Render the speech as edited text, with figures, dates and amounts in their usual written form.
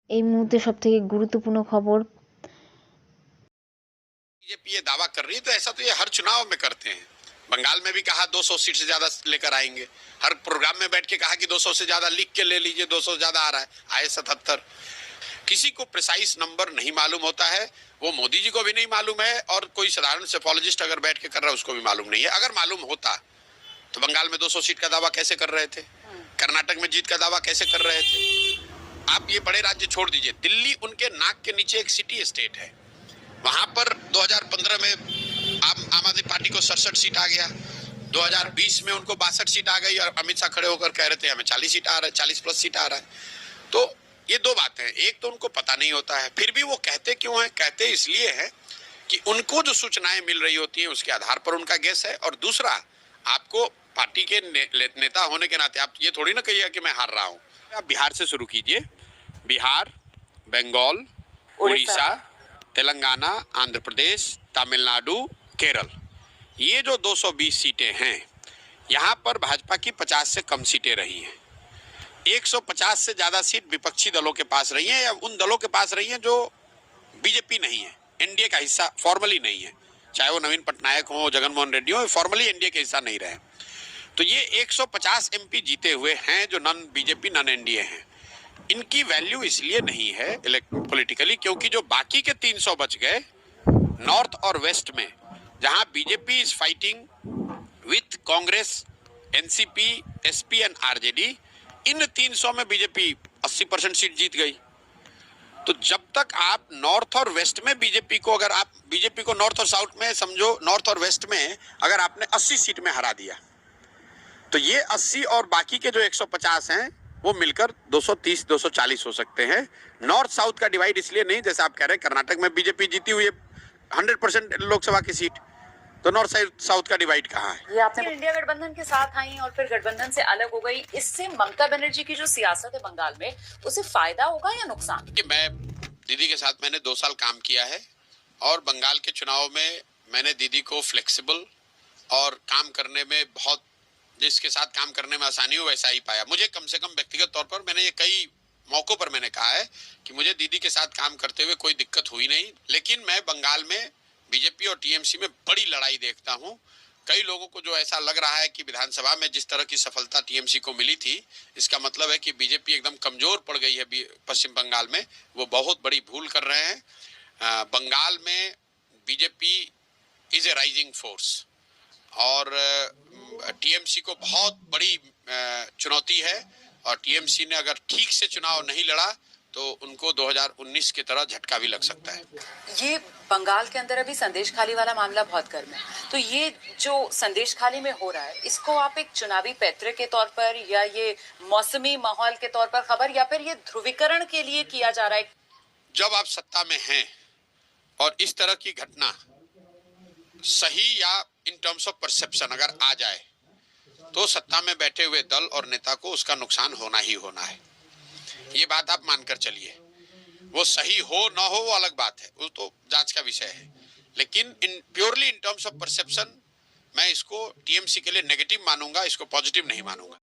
এই মুহূর্তে সবথেকে গুরুত্বপূর্ণ খবর। बीजेपी ये दावा कर रही है तो ऐसा तो ये हर चुनाव में करते हैं। बंगाल में भी कहा 200 सीट से ज्यादा लेकर आएंगे, हर प्रोग्राम में बैठ के कहा कि 200 से ज्यादा लिख के ले लीजिए, 200 से ज्यादा आ रहा है, आए 77। किसी को प्रिसाइज नंबर नहीं मालूम होता है, वो मोदी जी को भी नहीं मालूम है और कोई साधारण सेफोलॉजिस्ट अगर बैठ के कर रहा है उसको भी मालूम नहीं है। अगर मालूम होता तो बंगाल में 200 सीट का दावा कैसे कर रहे थे, कर्नाटक में जीत का दावा कैसे कर रहे थे। आप ये बड़े राज्य छोड़ दीजिए, दिल्ली उनके नाक के नीचे एक सिटी स्टेट है, वहां पर 2015 में आम आदमी पार्टी को 67 सीट आ गया, 2020 में उनको 62 सीट आ गई और अमित शाह खड़े होकर कह रहे थे हमें 40 सीट आ रहा है, 40 प्लस सीट आ रहा है। तो ये दो बातें हैं, एक तो उनको पता नहीं होता है, फिर भी वो कहते क्यों हैं? कहते इसलिए है कि उनको जो सूचनाएं मिल रही होती हैं उसके आधार पर उनका गेस है। और दूसरा, आपको पार्टी के नेता होने के नाते आप ये थोड़ी ना कहिएगा कि मैं हार रहा हूं। आप बिहार से शुरू कीजिए, बिहार, बंगाल, उड़ीसा, तेलंगाना, आंध्र प्रदेश, तमिलनाडु, केरल, ये जो 220 सीटें हैं, यहाँ पर भाजपा की 50 से कम सीटें रही हैं। 150 से ज्यादा सीट विपक्षी दलों के पास रही हैं या उन दलों के पास रही हैं जो बीजेपी नहीं है, एनडीए का हिस्सा फॉर्मली नहीं है, चाहे वो नवीन पटनायक हो, जगनमोहन रेड्डी हो, फॉर्मली एनडीए के हिस्सा नहीं रहे। तो ये 150 एमपी जीते हुए हैं जो नन बीजेपी नन एनडीए हैं। इनकी वैल्यू इसलिए नहीं है पॉलिटिकली क्योंकि जो बाकी के 300 बच गए नॉर्थ और वेस्ट में, जहां BJP is fighting with Congress, NCP, SP and RJD, in 300 में बीजेपी 80% सीट जीत गई। तो जब तक आप नॉर्थ और वेस्ट में बीजेपी को, अगर आप बीजेपी को नॉर्थ और साउथ में समझो, नॉर्थ और वेस्ट में अगर आपने 80 सीट में हरा दिया तो ये 80 और बाकी के जो 150 हैं वो मिलकर 230 240 हो सकते हैं। नॉर्थ साउथ का डिवाइड इसलिए नहीं, जैसे आप कह रहे हैं कर्नाटक में बीजेपी जीती हुई है 100% लोकसभा की सीट, तो नॉर्थ साउथ का डिवाइड कहाँ है? ये आपने इंडिया गठबंधन के साथ आई और फिर गठबंधन से अलग हो गई, इससे ममता बनर्जी की जो सियासत है बंगाल में, उसे फायदा होगा या नुकसान? कि मैं दीदी के साथ मैंने 2 साल काम किया है और बंगाल के चुनाव में मैंने दीदी को फ्लेक्सिबल और काम करने में बहुत, जिसके साथ काम करने में आसानी हो वैसा ही पाया। मुझे कम से कम व्यक्तिगत तौर पर मैंने ये कई मौकों पर मैंने कहा है कि मुझे दीदी के साथ काम करते हुए कोई दिक्कत हुई नहीं, लेकिन मैं बंगाल में बीजेपी और टीएमसी में बड़ी लड़ाई देखता हूं। कई लोगों को जो ऐसा लग रहा है कि विधानसभा में जिस तरह की सफलता टीएमसी को मिली थी, इसका मतलब है कि बीजेपी एकदम कमजोर पड़ गई है पश्चिम बंगाल में, वो बहुत बड़ी भूल कर रहे हैं। बंगाल में BJP is a rising force और टीएमसी को बहुत बड़ी चुनौती है और टीएमसी ने अगर ठीक से चुनाव नहीं लड़ा तो उनको 2019 की तरह झटका भी लग सकता है। ये बंगाल के अंदर अभी संदेश खाली वाला मामला बहुत गर्म है, तो ये जो संदेश खाली में हो रहा है, इसको आप एक चुनावी पैतरे के तौर पर या ये मौसमी माहौल के तौर पर खबर, या फिर ये ध्रुवीकरण के लिए किया जा रहा है? जब आप सत्ता में हैं और इस तरह की घटना सही या इन टर्म्स ऑफ परसेप्शन अगर आ जाए तो सत्ता में बैठे हुए दल और नेता को उसका नुकसान होना ही होना है। ये बात आप मानकर चलिए। वो सही हो ना हो वो अलग बात है, वो तो जांच का विषय है, लेकिन in purely in terms of perception मैं इसको टीएमसी के लिए नेगेटिव मानूंगा, इसको पॉजिटिव नहीं मानूंगा।